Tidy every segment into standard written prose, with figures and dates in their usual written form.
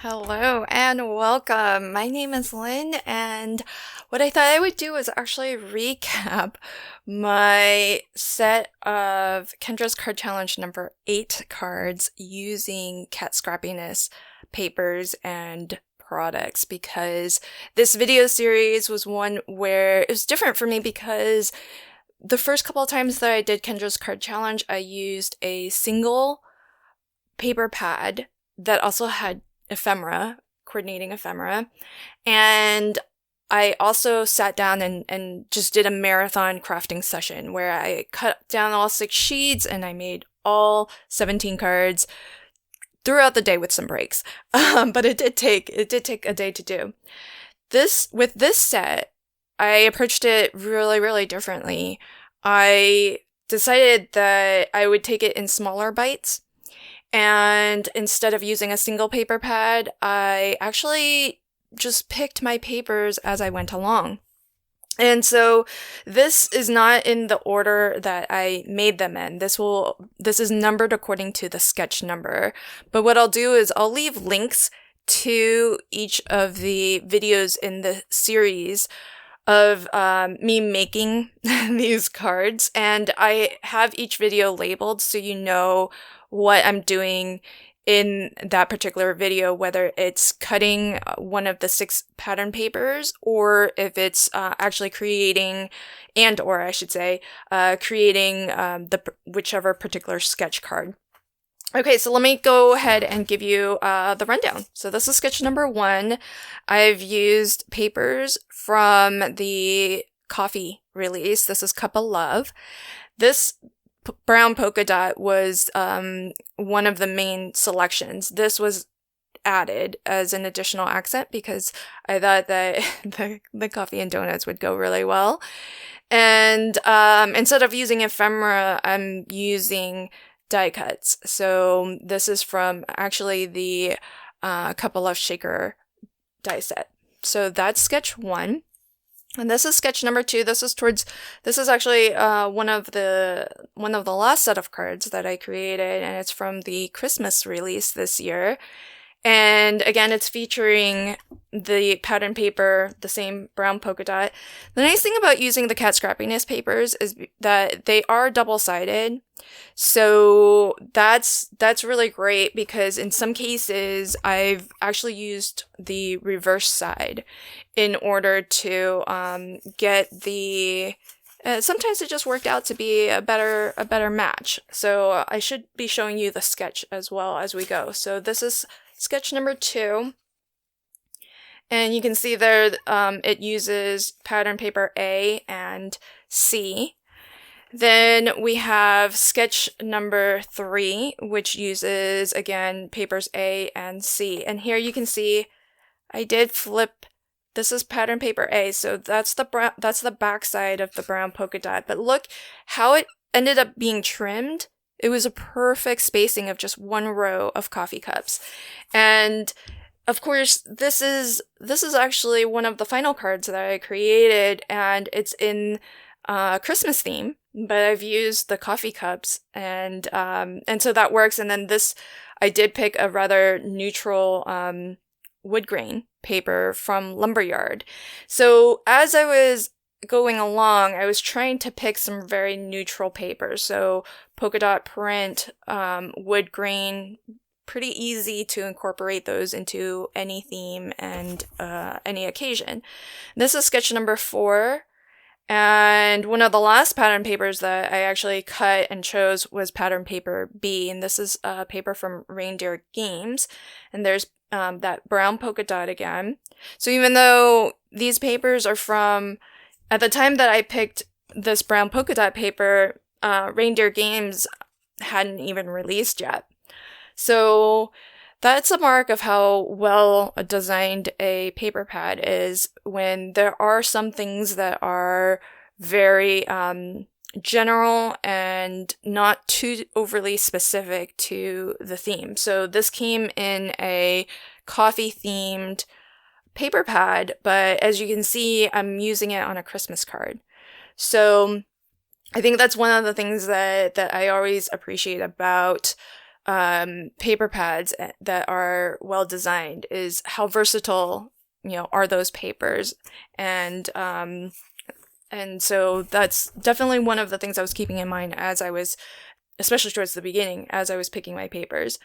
Hello and welcome. My name is Lynn, and what I thought I would do is actually recap my set of Kendra's Card Challenge number 8 cards using cat scrappiness papers and products, because this video series was one where it was different for me because the first couple of times that I did Kendra's Card Challenge, I used a single paper pad that also had ephemera, coordinating ephemera, and I also sat down and just did a marathon crafting session where I cut down all 6 sheets and I made all 17 cards throughout the day with some breaks. But it did take a day to do. With this set, I approached it really differently. I decided that I would take it in smaller bites. And instead of using a single paper pad, I actually just picked my papers as I went along. And so this is not in the order that I made them in. This is numbered according to the sketch number. But what I'll do is I'll leave links to each of the videos in the series of me making these cards. And I have each video labeled so you know what I'm doing in that particular video, whether it's cutting one of the 6 pattern papers or if it's actually creating, or I should say, creating the whichever particular sketch card. Okay, so let me go ahead and give you the rundown. So this is sketch number 1. I've used papers from the coffee release. This is Cup of Love. This brown polka dot was one of the main selections. This was added as an additional accent because I thought that the coffee and donuts would go really well. And instead of using ephemera, I'm using die cuts. So this is from actually the Cup of Love Shaker die set. So that's sketch 1. And this is sketch number 2. This is actually one of the last set of cards that I created, and it's from the Christmas release this year. And again, it's featuring the pattern paper, the same brown polka dot. The nice thing about using the cat scrappiness papers is that they are double-sided. So that's really great because in some cases I've actually used the reverse side in order to get the sometimes it just worked out to be a better match. So I should be showing you the sketch as well as we go. So this is sketch number 2. And you can see there it uses pattern paper A and C. Then we have sketch number 3, which uses, again, papers A and C. And here you can see I did flip. This is pattern paper A, so that's the back side of the brown polka dot. But look how it ended up being trimmed. It was a perfect spacing of just 1 row of coffee cups. And of course, this is actually one of the final cards that I created, and it's in Christmas theme, but I've used the coffee cups, and so that works. And then this, I did pick a rather neutral wood grain paper from Lumberyard. So as I was going along, I was trying to pick some very neutral papers. So polka dot print, wood grain, pretty easy to incorporate those into any theme and any occasion. This is sketch number 4. And one of the last pattern papers that I actually cut and chose was pattern paper B. And this is a paper from Reindeer Games. And there's that brown polka dot again. So even though these papers are from, at the time that I picked this brown polka dot paper, Reindeer Games hadn't even released yet. So that's a mark of how well designed a paper pad is, when there are some things that are very general and not too overly specific to the theme. So this came in a coffee themed paper pad, but as you can see, I'm using it on a Christmas card. So I think that's one of the things that I always appreciate about paper pads that are well designed is how versatile, are those papers. And so that's definitely one of the things I was keeping in mind especially towards the beginning, as I was picking my papers.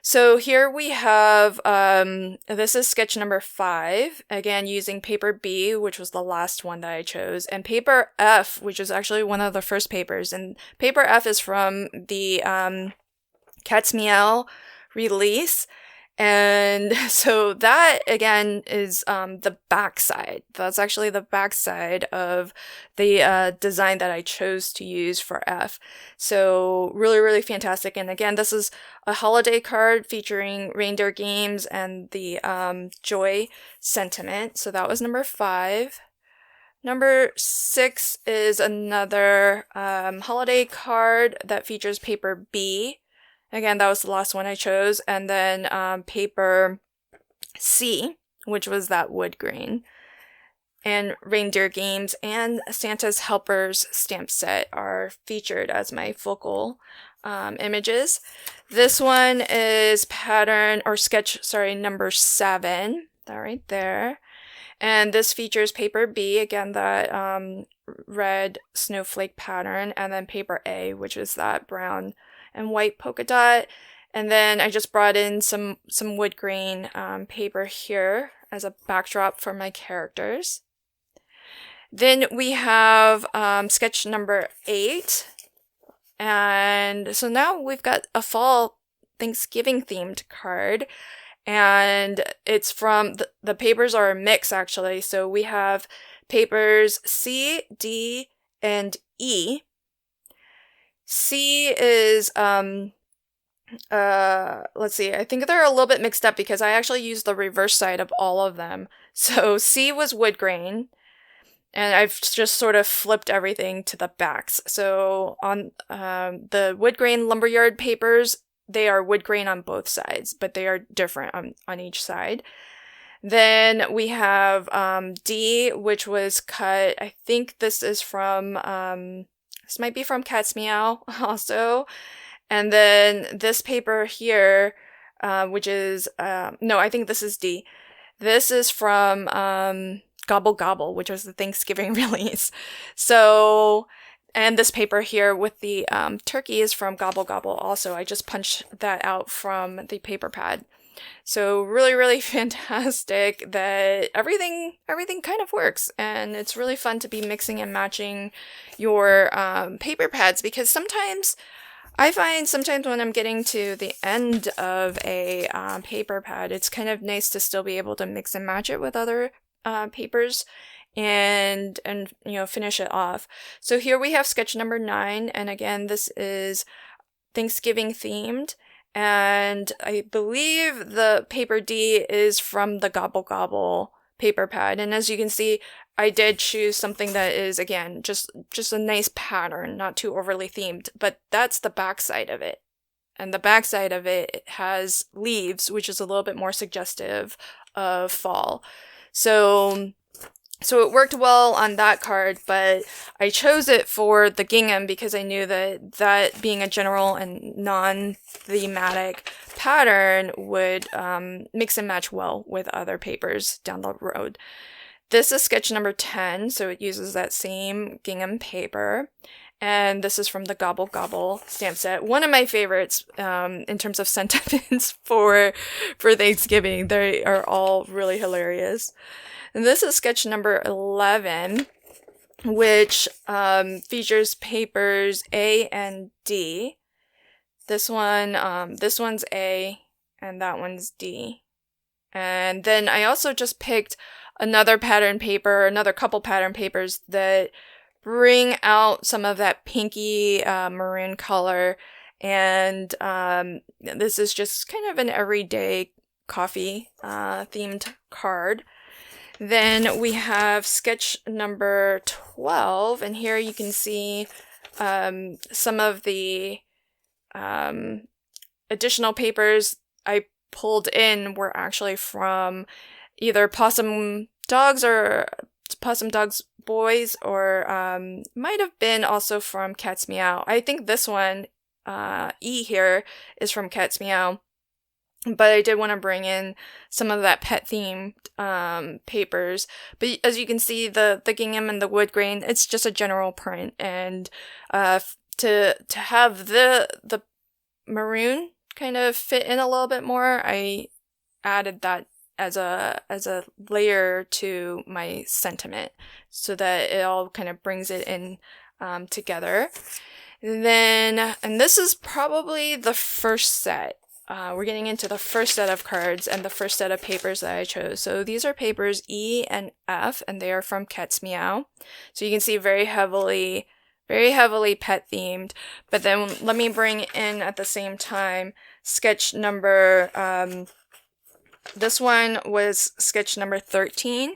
So here we have, this is sketch number 5, again using paper B, which was the last one that I chose, and paper F, which is actually one of the first papers. And paper F is from the Cat's Meow release. And so that, again, is the backside. That's actually the backside of the design that I chose to use for F. So really, really fantastic. And again, this is a holiday card featuring reindeer games and the joy sentiment. So that was number 5. Number 6 is another holiday card that features paper B. Again, that was the last one I chose. And then paper C, which was that wood grain. And reindeer games and Santa's Helpers stamp set are featured as my focal images. This one is sketch number 7. That right there. And this features paper B, again, that red snowflake pattern, and then paper A, which is that brown and white polka dot. And then I just brought in some wood grain paper here as a backdrop for my characters. Then we have sketch number 8. And so now we've got a fall Thanksgiving themed card. And it's from, the papers are a mix actually. So we have papers C, D, and E. C is, let's see, I think they're a little bit mixed up because I actually used the reverse side of all of them. So C was wood grain, and I've just sort of flipped everything to the backs. So on the wood grain lumberyard papers, they are wood grain on both sides, but they are different on each side. Then we have D, which was cut, I think this is from, this might be from Cat's Meow also. And then this paper here, which is, no, I think this is D. This is from Gobble Gobble, which was the Thanksgiving release. So, and this paper here with the turkey is from Gobble Gobble also. I just punched that out from the paper pad. So really, really fantastic that everything kind of works, and it's really fun to be mixing and matching your paper pads, because I find sometimes when I'm getting to the end of a paper pad, it's kind of nice to still be able to mix and match it with other papers and finish it off. So here we have sketch number 9, and again, this is Thanksgiving themed. And I believe the paper D is from the Gobble Gobble paper pad. And as you can see, I did choose something that is, again, just a nice pattern, not too overly themed. But that's the backside of it. And the backside of it has leaves, which is a little bit more suggestive of fall. So it worked well on that card, but I chose it for the gingham because I knew that being a general and non-thematic pattern would mix and match well with other papers down the road. This is sketch number 10, so it uses that same gingham paper. And this is from the Gobble Gobble stamp set. One of my favorites in terms of sentiments for Thanksgiving. They are all really hilarious. And this is sketch number 11, which features papers A and D. This one's A, and that one's D. And then I also just picked another couple pattern papers that bring out some of that pinky maroon color. And this is just kind of an everyday coffee themed card. Then we have sketch number 12, and here you can see some of the additional papers I pulled in were actually from either Possum Dogs Boys, or might have been also from Cat's Meow. I think this one E here is from Cat's Meow. But I did want to bring in some of that pet themed papers. But as you can see, the gingham and the wood grain, it's just a general print. And to have the maroon kind of fit in a little bit more, I added that as a layer to my sentiment so that it all kind of brings it in together. And this is probably the first set. We're getting into the first set of cards and the first set of papers that I chose. So these are papers E and F, and they are from Cat's Meow. So you can see very heavily pet themed. But then let me bring in at the same time sketch number, this one was sketch number 13.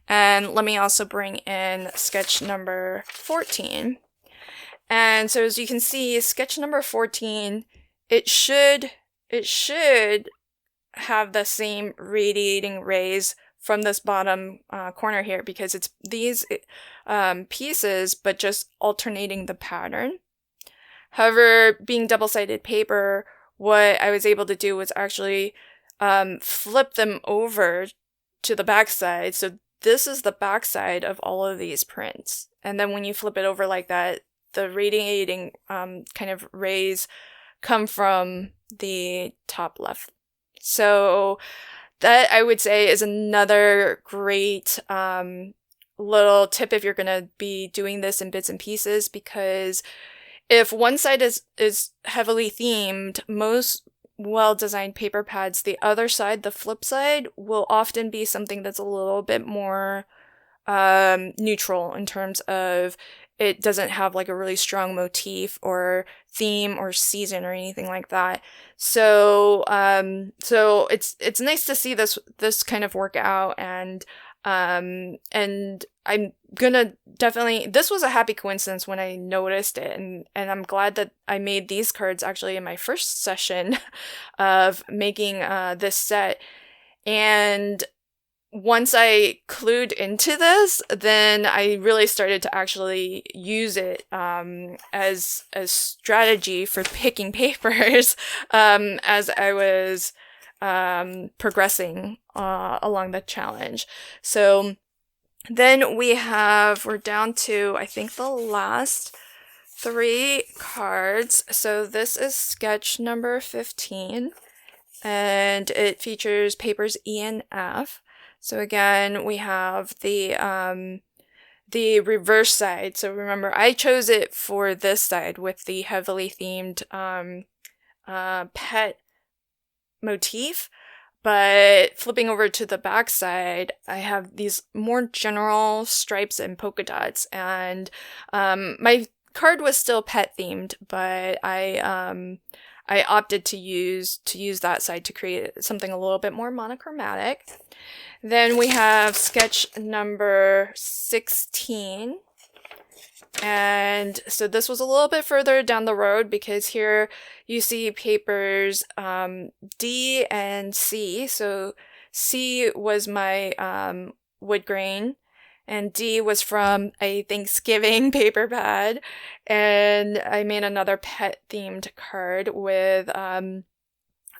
And let me also bring in sketch number 14. And so as you can see, sketch number 14, it should have the same radiating rays from this bottom corner here, because it's these pieces, but just alternating the pattern. However, being double-sided paper, what I was able to do was actually flip them over to the backside. So this is the backside of all of these prints. And then when you flip it over like that, the radiating kind of rays come from the top left. So that, I would say, is another great little tip if you're going to be doing this in bits and pieces, because if one side is heavily themed, most well-designed paper pads, the other side, the flip side, will often be something that's a little bit more neutral in terms of it doesn't have like a really strong motif or theme or season or anything like that. So it's nice to see this kind of work out, and I'm gonna definitely, this was a happy coincidence when I noticed it, and I'm glad that I made these cards actually in my first session of making this set. And once I clued into this, then I really started to actually use it as strategy for picking papers as I was progressing along the challenge. So then we're down to, I think, the last 3 cards. So this is sketch number 15, and it features papers E and F. So again, we have the reverse side. So remember, I chose it for this side with the heavily themed pet motif. But flipping over to the back side, I have these more general stripes and polka dots. And my card was still pet themed, but I opted to use that side to create something a little bit more monochromatic. Then we have sketch number 16. And so this was a little bit further down the road, because here you see papers D and C. So C was my wood grain, and D was from a Thanksgiving paper pad. And I made another pet themed card with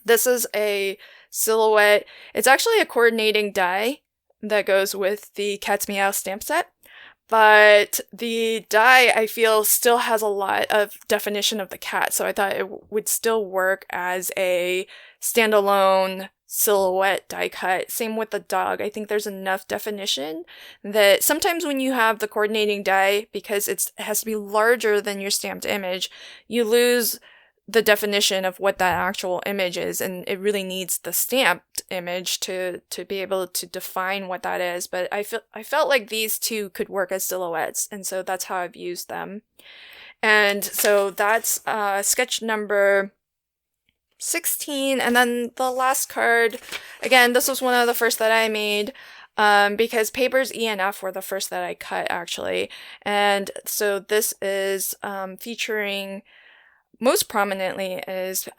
this is a silhouette. It's actually a coordinating die that goes with the Cat's Meow stamp set. But the die, I feel, still has a lot of definition of the cat, so I thought it would still work as a standalone silhouette die cut. Same with the dog. I think there's enough definition that sometimes when you have the coordinating die, because it has to be larger than your stamped image, you lose the definition of what that actual image is, and it really needs the stamped image to be able to define what that is. But I felt like these two could work as silhouettes, and so that's how I've used them. And so that's sketch number 16. And then the last card, again, this was one of the first that I made, because papers E and F were the first that I cut, actually. And so this is featuring, most prominently, is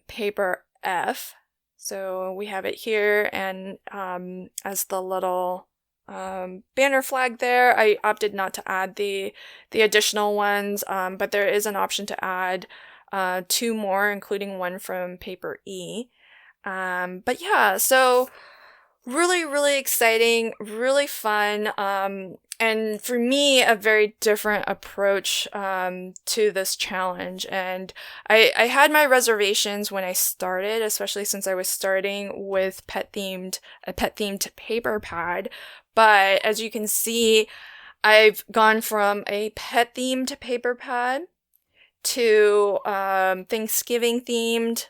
paper F. So we have it here, and as the little banner flag there. I opted not to add the additional ones, but there is an option to add two more, including one from paper E. But yeah, so really, really exciting, really fun. And for me, a very different approach to this challenge. And I had my reservations when I started, especially since I was starting with a pet-themed paper pad. But as you can see, I've gone from a pet-themed paper pad to Thanksgiving-themed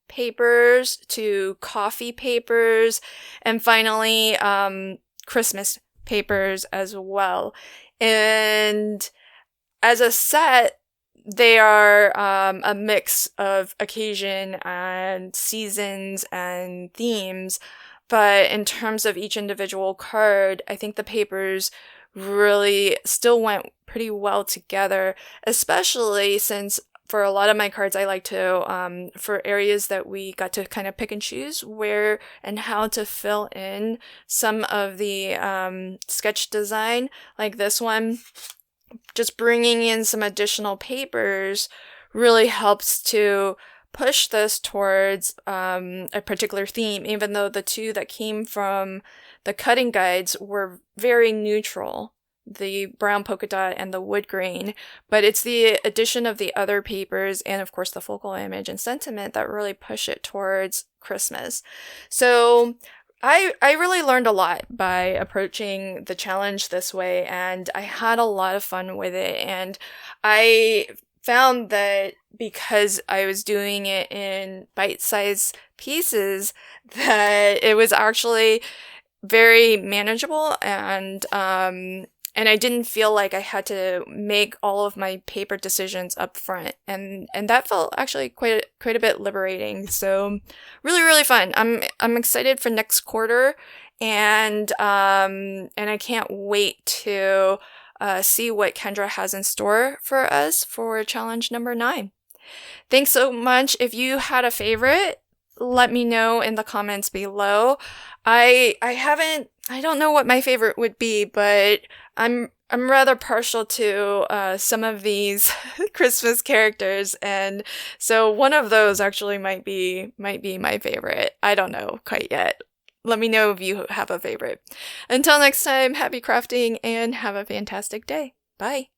papers to coffee papers, and finally Christmas papers as well. And as a set, they are a mix of occasion and seasons and themes. But in terms of each individual card, I think the papers really still went pretty well together, especially since for a lot of my cards, I like to, for areas that we got to kind of pick and choose where and how to fill in some of the sketch design, like this one, just bringing in some additional papers really helps to push this towards a particular theme, even though the two that came from the cutting guides were very neutral, the brown polka dot and the wood grain, but it's the addition of the other papers and of course the focal image and sentiment that really push it towards Christmas. So I really learned a lot by approaching the challenge this way, and I had a lot of fun with it. And I found that because I was doing it in bite-sized pieces, that it was actually very manageable, and I didn't feel like I had to make all of my paper decisions up front, and that felt actually quite a bit liberating. So really, really fun. I'm excited for next quarter, and I can't wait to see what Kendra has in store for us for challenge number 9. Thanks so much. If you had a favorite, let me know in the comments below. I don't know what my favorite would be, but I'm rather partial to some of these Christmas characters, and so one of those actually might be my favorite. I don't know quite yet. Let me know if you have a favorite. Until next time, happy crafting and have a fantastic day. Bye.